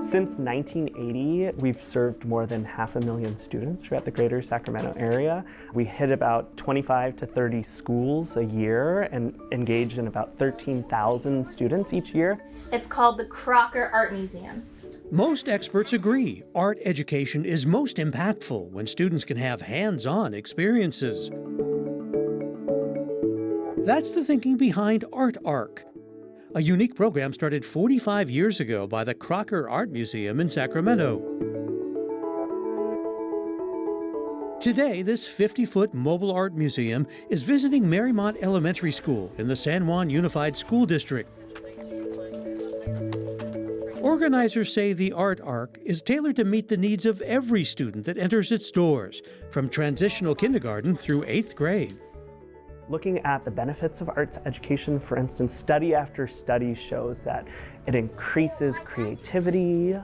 Since 1980, we've served more than 500,000 students throughout the greater Sacramento area. We hit about 25 to 30 schools a year and engage in about 13,000 students each year. It's called the Crocker Art Museum. Most experts agree art education is most impactful when students can have hands-on experiences. That's the thinking behind Art Ark, a unique program started 45 years ago by the Crocker Art Museum in Sacramento. Today, this 50-foot mobile art museum is visiting Marymount Elementary School in the San Juan Unified School District. Organizers say the Art Ark is tailored to meet the needs of every student that enters its doors, from transitional kindergarten through 8th grade. Looking at the benefits of arts education, for instance, study after study shows that it increases creativity.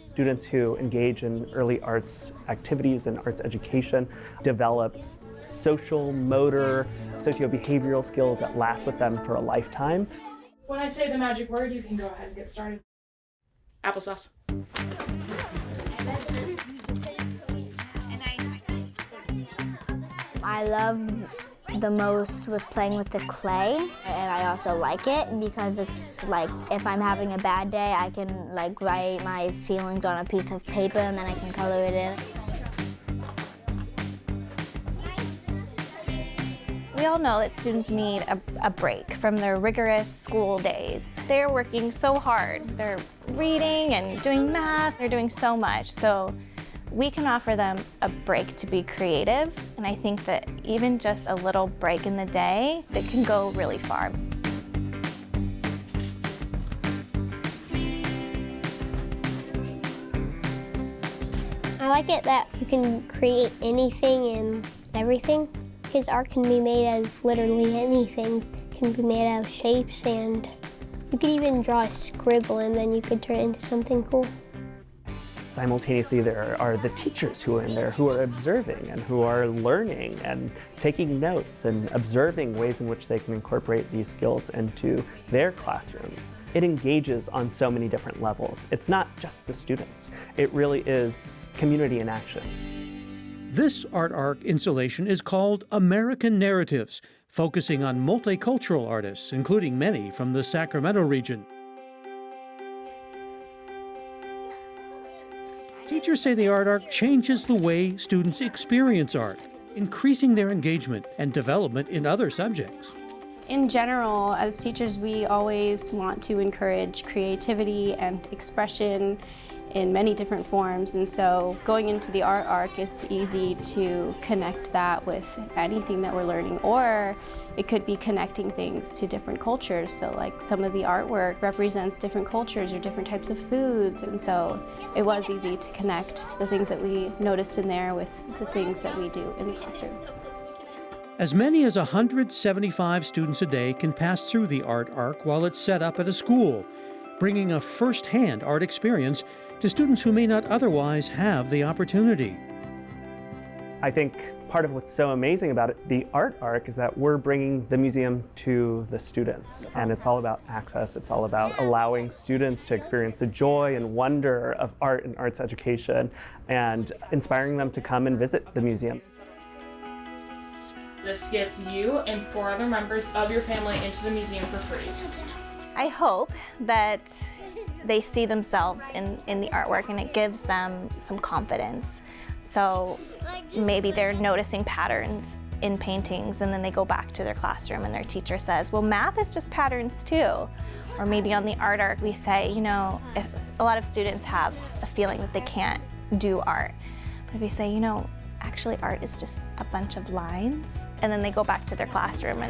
Students who engage in early arts activities and arts education develop social, motor, socio-behavioral skills that last with them for a lifetime. When I say the magic word, you can go ahead and get started. Applesauce. I love the most was playing with the clay, and I also like it because it's like if I'm having a bad day, I can like write my feelings on a piece of paper and then I can color it in. We all know that students need a break from their rigorous school days. They're working so hard. They're reading and doing math. They're doing so much. So we can offer them a break to be creative, and I think that even just a little break in the day, it can go really far. I like it that you can create anything and everything, because art can be made out of literally anything. It can be made out of shapes, and you could even draw a scribble and then you could turn it into something cool. Simultaneously, there are the teachers who are in there who are observing and who are learning and taking notes and observing ways in which they can incorporate these skills into their classrooms. It engages on so many different levels. It's not just the students. It really is community in action. This Art Ark installation is called American Narratives, focusing on multicultural artists, including many from the Sacramento region. Teachers say the Art Ark changes the way students experience art, increasing their engagement and development in other subjects. In general, as teachers, we always want to encourage creativity and expression in many different forms, and so going into the Art Ark, it's easy to connect that with anything that we're learning, or it could be connecting things to different cultures. So like some of the artwork represents different cultures or different types of foods, and so it was easy to connect the things that we noticed in there with the things that we do in the classroom. As many as 175 students a day can pass through the Art Ark while it's set up at a school, bringing a first-hand art experience to students who may not otherwise have the opportunity. I think part of what's so amazing about it, the Art Ark, is that we're bringing the museum to the students, and it's all about access. It's all about allowing students to experience the joy and wonder of art and arts education and inspiring them to come and visit the museum. This gets you and 4 other members of your family into the museum for free. I hope that they see themselves in the artwork and it gives them some confidence. So maybe they're noticing patterns in paintings and then they go back to their classroom and their teacher says, well, math is just patterns too. Or maybe on the Art Ark we say, you know, if a lot of students have a feeling that they can't do art. But if we say, you know, actually art is just a bunch of lines, and then they go back to their classroom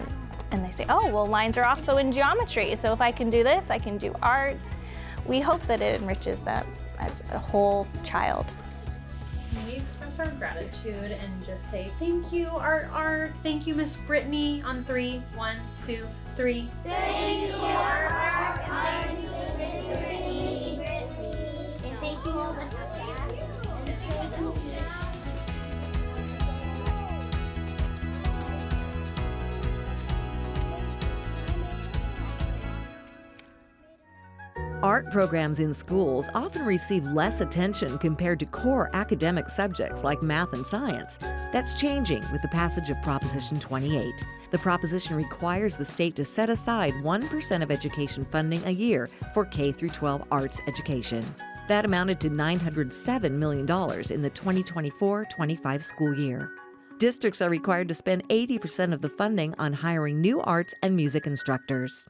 and they say, oh, well, lines are also in geometry, so if I can do this, I can do art. We hope that it enriches them as a whole child. Can we express our gratitude and just say, thank you, Art Ark, thank you, Miss Brittany, on 3. 1, 2, 3. Thank you, Art Ark, and thank you, Miss Brittany. And thank you all the staff. Art programs in schools often receive less attention compared to core academic subjects like math and science. That's changing with the passage of Proposition 28. The proposition requires the state to set aside 1% of education funding a year for K-12 arts education. That amounted to $907 million in the 2024-25 school year. Districts are required to spend 80% of the funding on hiring new arts and music instructors.